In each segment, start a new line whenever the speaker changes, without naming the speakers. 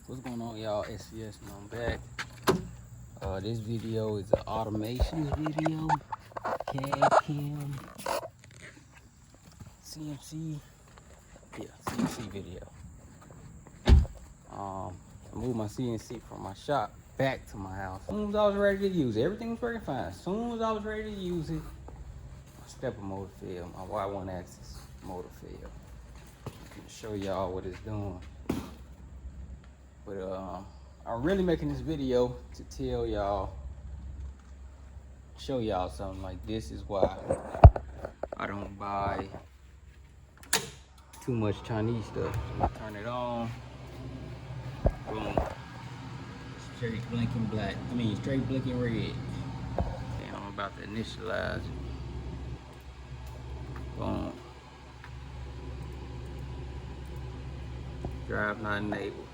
What's going on, y'all? SCS and I'm back. This video is an automation video, CAD cam, CNC, CNC video. I moved my CNC from my shop back to my house. As soon as I was ready to use it, everything was working fine. As soon as I was ready to use it, my stepper motor failed, my Y1 axis motor failed. I'm gonna show y'all what it's doing. But I'm really making this video to tell y'all, show y'all something. Like, this is why I don't buy too much Chinese stuff. Turn it on, boom, straight blinking black. I mean, straight blinking red. And I'm about to initialize it. Boom. Drive not enabled.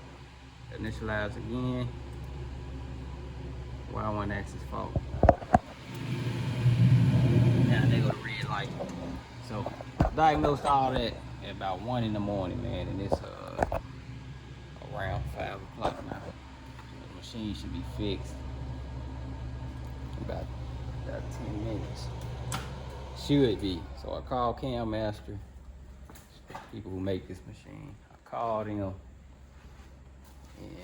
Initialize again. Y1 axis fault. Now they go to red light. So I diagnosed all that at about 1 in the morning, man, and it's around 5 o'clock now. The machine should be fixed about 10 minutes. Should be. So I called Cam Master, people who make this machine. I called him and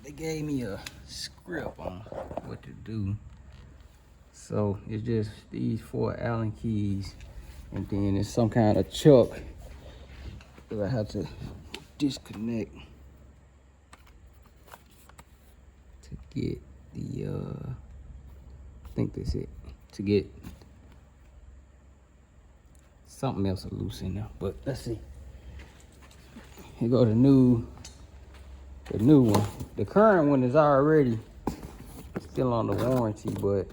they gave me a script on what to do. So it's just these 4 Allen keys, and then it's some kind of chuck that I have to disconnect to get the I think that's it, to get something else loose in there. But let's see. Here go the new one. The current one is already still on the warranty, but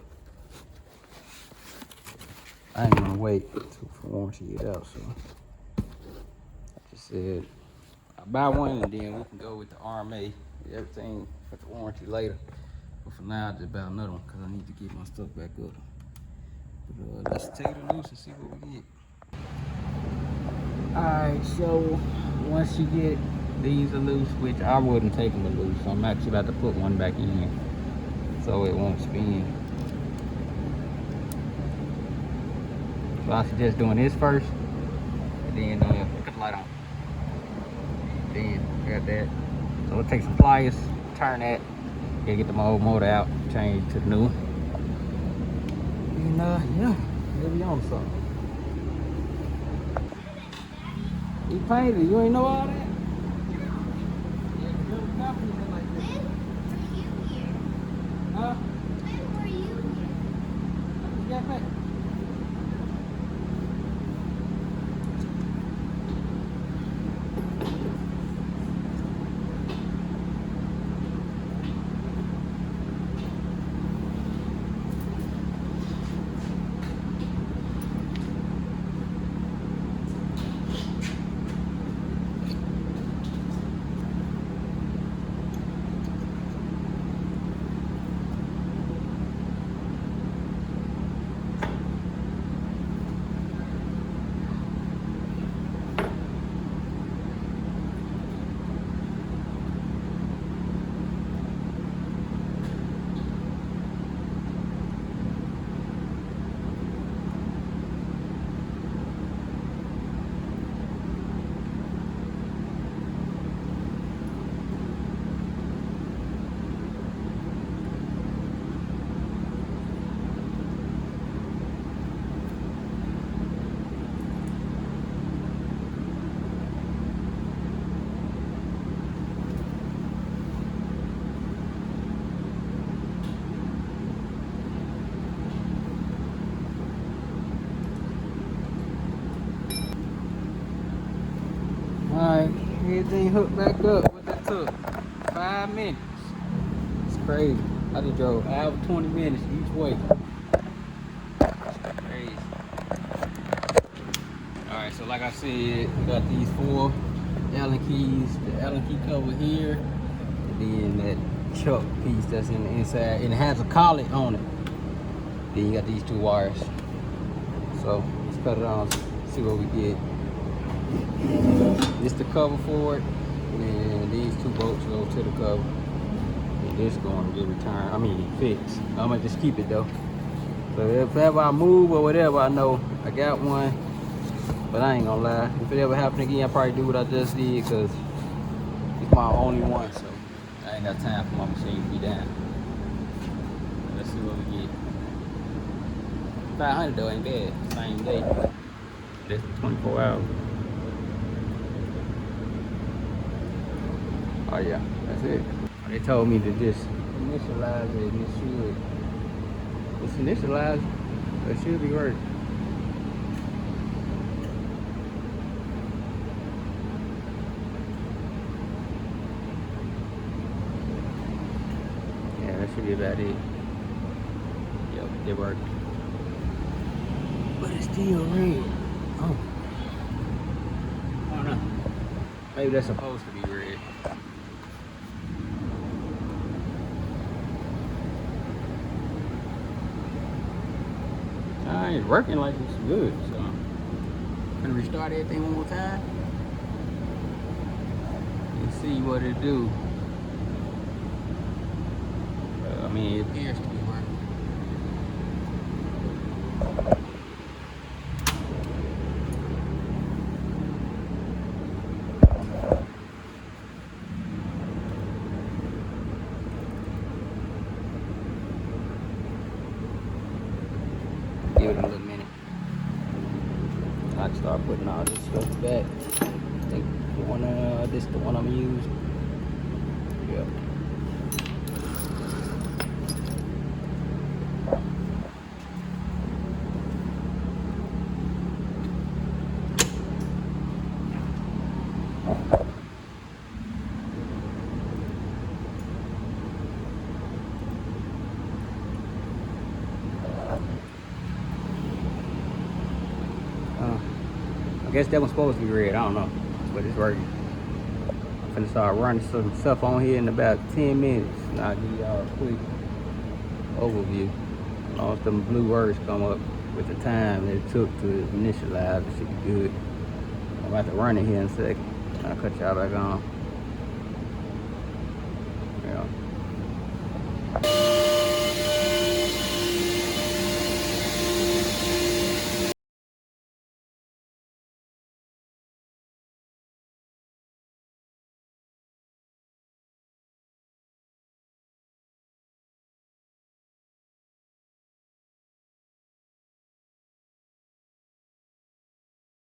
I ain't gonna wait for warranty it out. So I just said I'll buy one and then we can go with the RMA, everything for the warranty later. But for now, I just buy another one because I need to get my stuff back up. But let's take it loose and see what we get. Alright, so once you get these are loose, which I wouldn't take them loose, so I'm actually about to put one back in so it won't spin. So I suggest doing this first, and then put the light on. Then got that. So we'll take some pliers, turn that, and get the old motor out, change to the new one. And yeah, we'll be on something. You painted, you ain't know all that? Huh?
When were you here?
I just got back. Alright, everything hooked back up. What that took? 5 minutes. It's crazy. I just drove an hour 20 minutes each way. It's crazy. Alright, so like I said, we got these 4 Allen keys. The Allen key cover here, and then that chuck piece that's in the inside, and it has a collet on it. Then you got these 2 wires. So let's cut it on, see what we get. This the cover for it. And these 2 bolts go to the cover. And this going to get returned. I mean fixed. I'm gonna just keep it though. So if ever I move or whatever, I know I got one. But I ain't gonna lie, if it ever happen again, I probably do what I just did, because it's my only one, so I ain't got time for my machine to be down. Let's see what we get. 500 though ain't bad. Same day. Less than 24 hours. Oh yeah, that's it. They told me to just initialize it, and it should. It's initialized, but it should be working. Yeah, that should be about it. Yep, it worked. But it's still red. Oh. I don't know. Maybe that's supposed to be red. It's working like it's good, so I'm gonna restart everything one more time and see what it do. I mean, it appears to be working. Give it a little minute. I can start putting all this stuff back. I think this is the one I'm gonna use. Yep. I guess that one's supposed to be red, I don't know, but it's working. I'm finna start running some stuff on here in about 10 minutes, and I'll give y'all a quick overview. As long as them blue words come up with the time that it took to initialize, it should be good. I'm about to run it here in a second. I'll cut y'all back on.